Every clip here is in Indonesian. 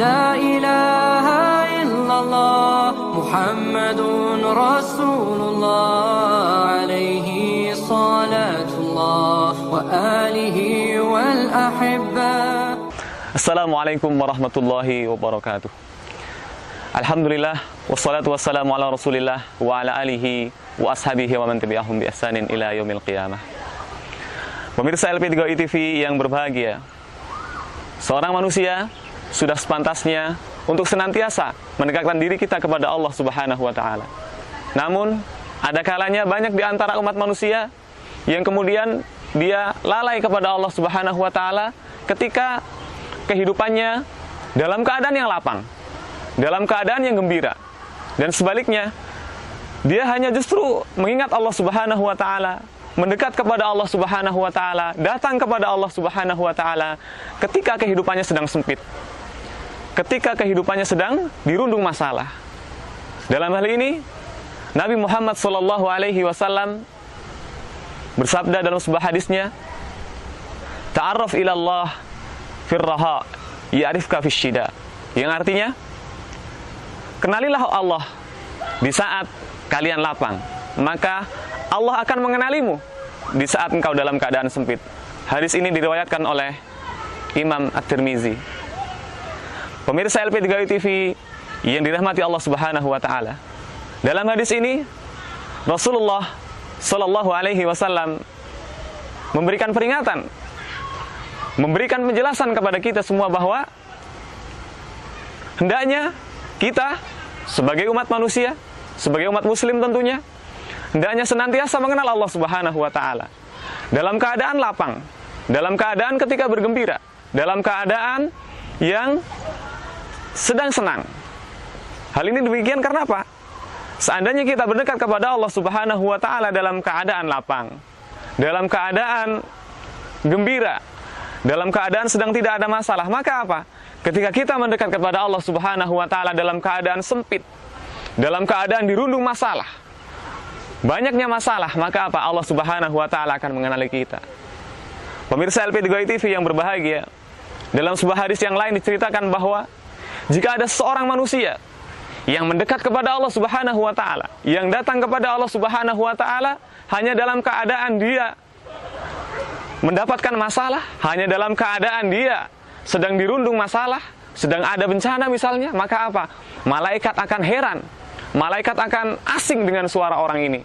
لا إله إلا الله محمد رسول الله عليه صلاة الله وآله والأحبة. Assalamualaikum warahmatullahi wabarakatuh. Alhamdulillah wassalatu wassalamu ala Rasulillah wa ala alihi wa ashabihi wa man tabi'ahum bi ihsanin ila yaumil qiyamah. Pemirsa LP3 TV yang berbahagia, seorang manusia sudah sepantasnya untuk senantiasa mendekatkan diri kita kepada Allah Subhanahu wa taala. Namun, ada kalanya banyak di antara umat manusia yang kemudian dia lalai kepada Allah Subhanahu wa taala ketika kehidupannya dalam keadaan yang lapang, dalam keadaan yang gembira. Dan sebaliknya, dia hanya justru mengingat Allah Subhanahu wa taala, mendekat kepada Allah Subhanahu wa taala, datang kepada Allah Subhanahu wa taala ketika kehidupannya sedang sempit, ketika kehidupannya sedang dirundung masalah. Dalam hal ini, Nabi Muhammad SAW bersabda dalam sebuah hadisnya, "Ta'arraf ila Allah firraha, ya'rifka fisyida." Yang artinya, kenalilah Allah di saat kalian lapang, maka Allah akan mengenalimu di saat engkau dalam keadaan sempit. Hadis ini diriwayatkan oleh Imam At-Tirmizi. Pemirsa LP3 TV yang dirahmati Allah Subhanahu wa taala. Dalam hadis ini Rasulullah sallallahu alaihi wasallam memberikan peringatan, memberikan penjelasan kepada kita semua bahwa hendaknya kita sebagai umat manusia, sebagai umat muslim tentunya, hendaknya senantiasa mengenal Allah Subhanahu wa taala dalam keadaan lapang, dalam keadaan ketika bergembira, dalam keadaan yang sedang senang. Hal ini demikian karena apa? Seandainya kita berdekat kepada Allah Subhanahu wa taala dalam keadaan lapang, dalam keadaan gembira, dalam keadaan sedang tidak ada masalah, maka apa? Ketika kita mendekat kepada Allah Subhanahu wa taala dalam keadaan sempit, dalam keadaan dirundung masalah, banyaknya masalah, maka apa? Allah Subhanahu wa taala akan mengenali kita. Pemirsa LP3 TV yang berbahagia, dalam sebuah hadis yang lain diceritakan bahwa jika ada seorang manusia yang mendekat kepada Allah Subhanahu wa taala, yang datang kepada Allah Subhanahu wa taala hanya dalam keadaan dia mendapatkan masalah, hanya dalam keadaan dia sedang dirundung masalah, sedang ada bencana misalnya, maka apa? Malaikat akan heran, malaikat akan asing dengan suara orang ini.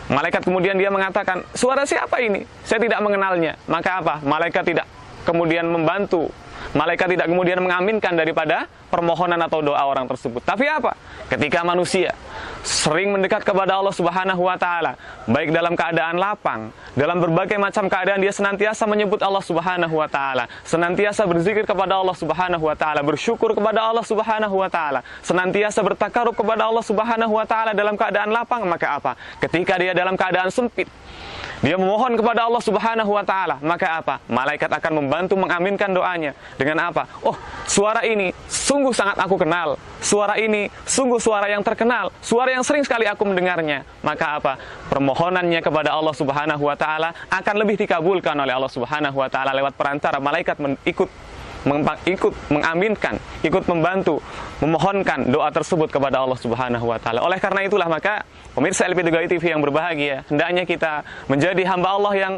Malaikat kemudian dia mengatakan, "Suara siapa ini? Saya tidak mengenalnya." Maka apa? Malaikat tidak kemudian membantu, malaikat tidak kemudian mengaminkan daripada permohonan atau doa orang tersebut. Tapi apa? Ketika manusia sering mendekat kepada Allah Subhanahu wa taala, baik dalam keadaan lapang, dalam berbagai macam keadaan dia senantiasa menyebut Allah Subhanahu wa taala, senantiasa berzikir kepada Allah Subhanahu wa taala, bersyukur kepada Allah Subhanahu wa taala, senantiasa bertakarub kepada Allah Subhanahu wa taala dalam keadaan lapang, maka apa? Ketika dia dalam keadaan sempit, dia memohon kepada Allah Subhanahu wa taala, maka apa? Malaikat akan membantu mengaminkan doanya. Dengan apa? Oh, suara ini sungguh sangat aku kenal. Suara ini sungguh suara yang terkenal, suara yang sering sekali aku mendengarnya. Maka apa? Permohonannya kepada Allah Subhanahu wa taala akan lebih dikabulkan oleh Allah Subhanahu wa taala lewat perantara malaikat ikut mengaminkan, ikut membantu, memohonkan doa tersebut kepada Allah Subhanahu wa taala. Oleh karena itulah maka pemirsa LP3 TV yang berbahagia, hendaknya kita menjadi hamba Allah yang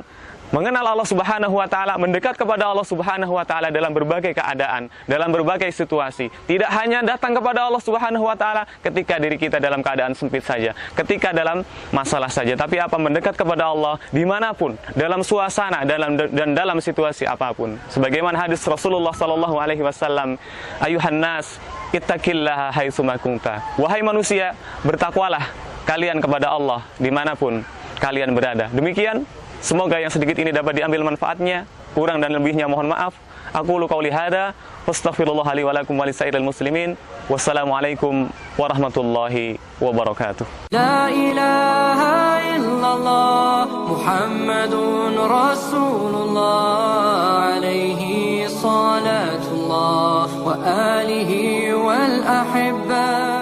mengenal Allah Subhanahu wa taala, mendekat kepada Allah Subhanahu wa taala dalam berbagai keadaan, dalam berbagai situasi. Tidak hanya datang kepada Allah Subhanahu wa taala ketika diri kita dalam keadaan sempit saja, ketika dalam masalah saja, tapi apa? Mendekat kepada Allah dimanapun, dalam suasana, dan dalam situasi apapun. Sebagaimana hadis Rasulullah sallallahu alaihi wasallam, "Ayuhan nas, ittaqillaha haitsu ma kunta." Wahai manusia, bertakwalah kalian kepada Allah dimanapun kalian berada. Demikian, semoga yang sedikit ini dapat diambil manfaatnya, kurang dan lebihnya mohon maaf. Aqulu qauli hada, wastaghfirullah li wa lakum wa lisairil muslimin. Wassalamualaikum warahmatullahi wabarakatuh. La ilaha illallah Muhammadun Rasulullah alaihi salatullah wa alihi wal ahibba.